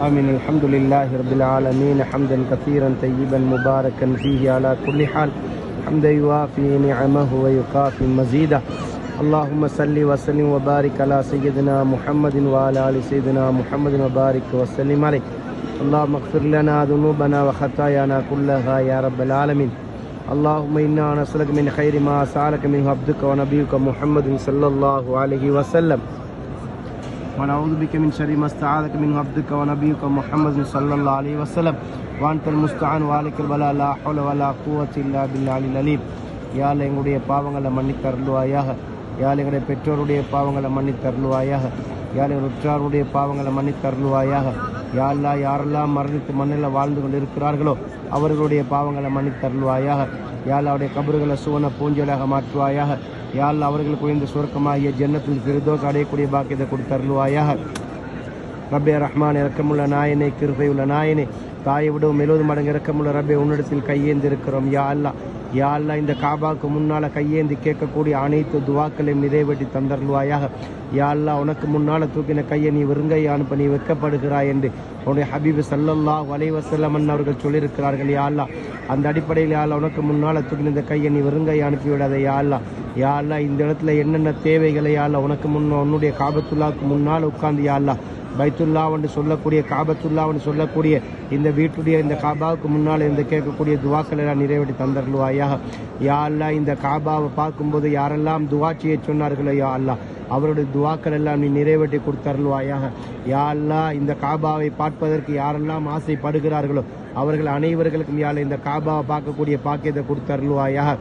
آمين. الحمد لله رب العالمين حمدا كثيرا طيبا مباركا فيه على كل حال حمدا يوافي نعمه ويكافي مزيدا. اللهم صل وسلم وبارك على سيدنا محمد وعلى آل سيدنا محمد وبارك وسلم عليه. اللهم اغفر لنا ذنوبنا وخطايانا كلها يا رب العالمين. اللهم إنا نسألك من خير ما سألك منه عبدك ونبيك محمد صلى الله عليه وسلم، ونعوذ بك من شر ما استعاذك منه عبدك ونبيك محمد صلى الله عليه وسلم، وأنت المستعان وعليك البلاء لا حول ولا قوة إلا بالله العليم. யா அல்லா எங்களுடைய பாவங்களை மன்னித்தருள்வாயாக. யா அல்லா எங்களுடைய பெற்றோருடைய பாவங்களை மன்னித்தருள்வாயாக. யா அல்லா எங்களுடைய உற்றாருடைய பாவங்களை மன்னித்தருள்வாயாக. யா அல்லா யாரெல்லாம் மரணித்து மண்ணில் வாழ்ந்து கொண்டு இருக்கிறார்களோ அவர்களுடைய பாவங்களை மன்னித்தருள்வாயாக. யா அல்லா அவருடைய கபறுகளை சுவன பூஞ்சலாக மாற்றுவாயாக. யா அல்லா அவர்களுக்கு உயர்ந்த சுருக்கமாகிய ஜன்னத்தில் ஃபிர்தௌஸ் அடையக்கூடிய பாக்கியத்தை கொடுத்தருள்வாயாக. ரப்பே ரஹ்மான் இரக்கமுள்ள நாயனே, கிருபையுள்ள நாயனே, தாயை விடவும் 70 மடங்கு இரக்கமுள்ள ரப்பே உன்னிடத்தில் கையேந்தி இருக்கிறோம். யா அல்லா, யா அல்லா இந்த காபாவுக்கு முன்னால் கையேந்தி கேட்கக்கூடிய அனைத்து துவாக்களையும் நிறைவேற்றி தந்தருள்வாயாக. யா அல்லா உனக்கு முன்னால் தூக்கின கையை நீ வெறுங்கையை அனுப்ப நீ வெட்கப்படுகிறாய் என்று உன்னுடைய ஹபீபு ஸல்லல்லாஹு அலைஹி வஸல்லம் அவர்கள் சொல்லியிருக்கிறார்கள். யா அல்லா அந்த அடிப்படையில் யா அல்லா உனக்கு முன்னால் தூக்கின இந்த கையை நீ வெறுங்கையை அனுப்பிவிடாத. யா அல்லா, யா அல்லா இந்த இடத்துல என்னென்ன தேவைகளை யா அல்லா உனக்கு உன்னுடைய காபத்துல்லாவுக்கு முன்னால் உட்கார்ந்து யா அல்லா பைத்துல்லாவென்று சொல்லக்கூடிய காபத்துல்லாவென்று சொல்லக்கூடிய இந்த வீட்டுடைய இந்த காபாவுக்கு முன்னால் இருந்து கேட்கக்கூடிய துவாக்கள் எல்லாம் நிறைவேற்றி தந்தருள்வாயாக. யா அல்லா இந்த காபாவை பார்க்கும்போது யாரெல்லாம் துவா செய்ய சொன்னார்களோ யா அல்லா அவருடைய துவாக்கள் எல்லாம் நீ நிறைவேற்றி கொடுத்தருள்வாயாக. யா அல்லா இந்த காபாவை பார்ப்பதற்கு யாரெல்லாம் ஆசைப்படுகிறார்களோ அவர்கள் அனைவர்களுக்கும் யா அல்லா இந்த காபாவை பார்க்கக்கூடிய பாக்கியத்தை கொடுத்தருள்வாயாக.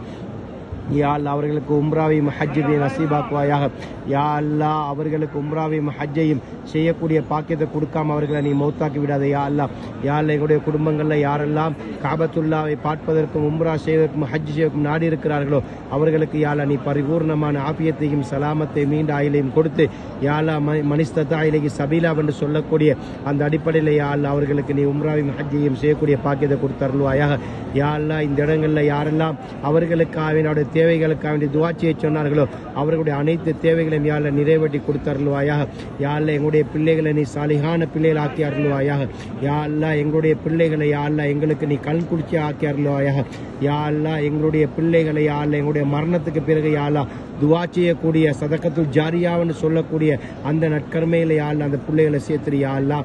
யா அல்லா அவர்களுக்கு உம்ராவையும் ஹஜ்ஜையும் நசீபாக்குவாயாக. யா அல்லா அவர்களுக்கு உம்ராவையும் ஹஜ்ஜையும் செய்யக்கூடிய பாக்கியத்தை கொடுக்காம அவர்களை நீ மௌத்தாக்கி விடாத. யா அல்லா, யா அல்லா எங்களுடைய குடும்பங்களில் யாரெல்லாம் காபத்துல்லாவை பார்ப்பதற்கும் உம்ரா செய்வதற்கும் ஹஜ் செய்வதற்கும் நாடி இருக்கிறார்களோ அவர்களுக்கு யா அல்லா நீ பரிபூர்ணமான ஆபியத்தையும் சலாமத்தையும் நீண்ட ஆயிலையும் கொடுத்து யா அல்லா மனிஸ்தத்தா இலகி சபீலா என்று சொல்லக்கூடிய அந்த அடிப்படையில் யா அல்லா அவர்களுக்கு நீ உம்ராவையும் ஹஜ்ஜையும் செய்யக்கூடிய பாக்கியத்தை கொடுத்தருள்வாயாக. யா அல்லா இந்த இடங்களில் யாரெல்லாம் அவர்களுக்காக தேவைகளுக்காக வேண்டி துவா செய்ய சொன்னார்களோ அவர்களுடைய அனைத்து தேவைகளையும் யா அல்லா நிறைவேற்றி கொடுத்தருள்வாயாக. யா அல்லா எங்களுடைய பிள்ளைகளை நீ சாலிகான பிள்ளைகள் ஆக்கி அருள்வாயாக. யா அல்லா எங்களுடைய பிள்ளைகளை யா அல்லா எங்களுக்கு நீ கண் குளிர்ச்சி ஆக்கி அருள்வாயாக. யா அல்லா எங்களுடைய பிள்ளைகளை யா அல்லா எங்களுடைய மரணத்துக்கு பிறகு யா அல்லா துவா செய்யக்கூடிய சதக்கத்துல் ஜாரியான்னு சொல்லக்கூடிய அந்த நற்கர்மையில யா அல்லா அந்த பிள்ளைகளை சேர்த்துரு. யா அல்லா,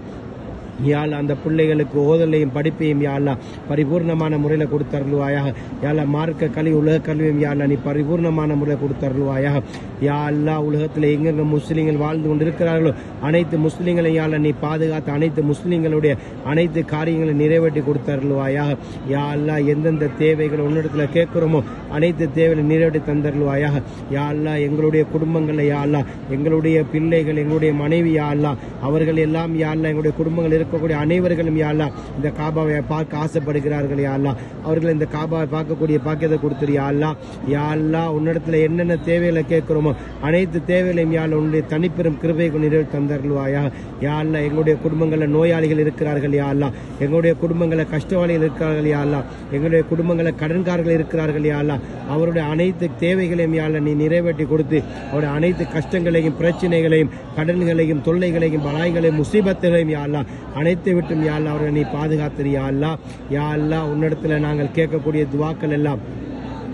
யா அல்லா அந்த பிள்ளைகளுக்கு ஓதலையும் படிப்பையும் யா அல்லா பரிபூர்ணமான முறையில் கொடுத்தருள்வாயாக. யா அல்லா மார்க்க கல்வி உலக கல்வியும் யா அல்லா நீ பரிபூர்ணமான முறையில் கொடுத்தருள்வாயாக. யா அல்லா உலகத்தில் எங்கெங்க முஸ்லீம்கள் வாழ்ந்து கொண்டிருக்கிறார்களோ அனைத்து முஸ்லீம்களையும் யா அல்லா நீ பாதுகாத்து அனைத்து முஸ்லீம்களுடைய அனைத்து காரியங்களை நிறைவேற்றி கொடுத்தருள்வாயாக. யா அல்லா எந்தெந்த தேவைகள் உன்னிடத்தில் கேட்கிறோமோ அனைத்து தேவைகளை நிறைவேற்றி தந்தருள்வாயாக. யா அல்லா எங்களுடைய குடும்பங்களில் யா அல்லா எங்களுடைய பிள்ளைகள் எங்களுடைய மனைவி யா அல்லா அவர்கள் எல்லாம் யா அல்லா எங்களுடைய குடும்பங்கள் இருக்கக்கூடிய அனைவர்களும் யா அல்லா இந்த காபாவை பார்க்க ஆசைப்படுகிறார்கள். யா அல்லா அவர்கள் இந்த காபாவை பார்க்கக்கூடிய பாக்கியத்தை கொடுத்துரு. யா அல்லா, யா அல்லா உன்னிடத்துல என்னென்ன தேவைகளை கேட்கிறோமோ அனைத்து தேவைகளையும் யா அல்லா உன்னுடைய தனிப்பெரும் கிருபையை நிறைவேற்றி தந்தருள்வாயாக. யா அல்லா எங்களுடைய குடும்பங்களில் நோயாளிகள் இருக்கிறார்கள். யா அல்லா எங்களுடைய குடும்பங்களில் கஷ்டவாளிகள் இருக்கிறார்கள். யா அல்லா எங்களுடைய குடும்பங்களில் கடன்காரர்கள் இருக்கிறார்கள். யா அல்லா அவருடைய அனைத்து தேவைகளையும் யா அல்லா நீ நிறைவேற்றி கொடுத்து அவருடைய அனைத்து கஷ்டங்களையும் பிரச்சனைகளையும் கடன்களையும் தொல்லைகளையும் பலாய்களையும் முசீபத்துகளையும் யா அல்லா அனைத்து விட்டும் யா அல்லா அவர்களை நீ பாதுகாத்துரு. யா அல்லா, யா அல்லா உன்னிடத்துல நாங்கள் கேட்கக்கூடிய துவாக்கள் எல்லாம்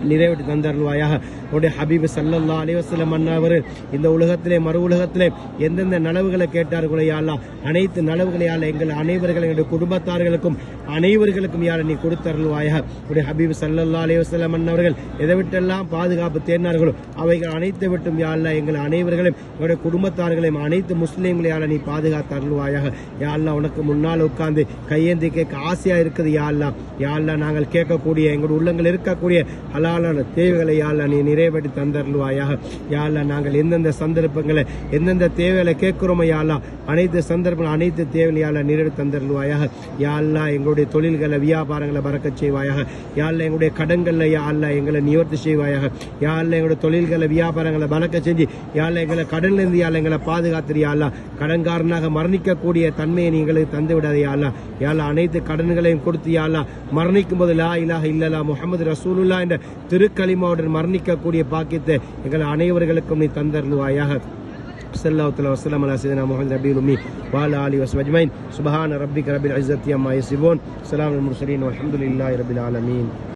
நிறைவேற்றி தந்தருள்வாயாக. உடைய ஹபீபு ஸல்லல்லாஹு அலைஹி வஸல்லம் அன்னவர்கள் இந்த உலகத்திலே மறு உலகத்திலே எந்தெந்த நலவுகளை கேட்டார்களோ யா அல்லா அனைத்து நலவுகளை யா அல்லா எங்கள் அனைவர்களும் எங்களுடைய குடும்பத்தார்களுக்கும் அனைவர்களுக்கும் யா அல்லா நீ கொடுத்தருள்வாயாக. உடைய ஹபீபு ஸல்லல்லாஹு அலைஹி வஸல்லம் அன்னவர்கள் எதை விட்டெல்லாம் பாதுகாப்பு தேடினார்களோ அவைகள் அனைத்து விட்டும் யா அல்லா எங்கள் அனைவர்களையும் எங்களுடைய குடும்பத்தார்களையும் அனைத்து முஸ்லீம்களை யா அல்லா நீ பாதுகாத்தருள்வாயாக. யா அல்லா உனக்கு முன்னால் உட்கார்ந்து கையேந்தி கேட்க ஆசையா இருக்குது. யா அல்லா, யா அல்லா நாங்கள் கேட்கக்கூடிய எங்களுடைய உள்ளங்கள் இருக்கக்கூடிய ஹலாலான தேவைகளை யா அல்லா நீ நிறைவேற்றி தந்தருள்வாயாக. யா அல்லா நாங்கள் எந்தெந்த சந்தர்ப்பங்களை எந்தெந்த தேவைகளை கேட்கிறோமோ யா அல்லா அனைத்து சந்தர்ப்பங்கள் அனைத்து தேவைகளை யா அல்லா நிறைவேற்றி தந்தருள்வாயாக. யா அல்லா எங்களுடைய தொழில்களை வியாபாரங்களை பறக்கச் செய்வாயாக. யா அல்லா எங்களுடைய கடன்களை யா அல்லா எங்களை நிவர்த்தி செய்வாயாக. யா அல்லா எங்களுடைய தொழில்களை வியாபாரங்களை பறக்க செஞ்சு யா அல்லா எங்களை கடனிலிருந்து யா அல்லா எங்களை பாதுகாத்துரு. யா அல்லா கடன்காரனாக மரணிக்கக்கூடிய தன்மையை நீங்களுக்கு தந்து விடாது. யா அல்லா, யா அல்லா அனைத்து கடன்களையும் கொடுத்து யா அல்லா மரணிக்கும் போது லா இலாஹ இல்லல்லாஹ் முஹம்மது ரசூலுல்லாஹ் என்ற திருக்கலிமாவுடன் மரணிக்கக்கூடிய பாக்கியத்தை எங்கள் அனைவர்களுக்கும் நீ தந்தருள்வாயாக. ஸல்லல்லாஹு அலைஹி வஸல்லம் அலா சய்யிதினா முஹம்மது நபியுல் உம்மி வ அலா ஆலிஹி வஸஹ்பிஹி அஜ்மஈன் சுப்ஹான ரப்பிக ரப்பில் இஸ்ஸத்தி அம்மா யசிஃபூன் ஸலாமுல் முர்ஸலீன் வல்ஹம்துலில்லாஹி ரப்பில் ஆலமீன்.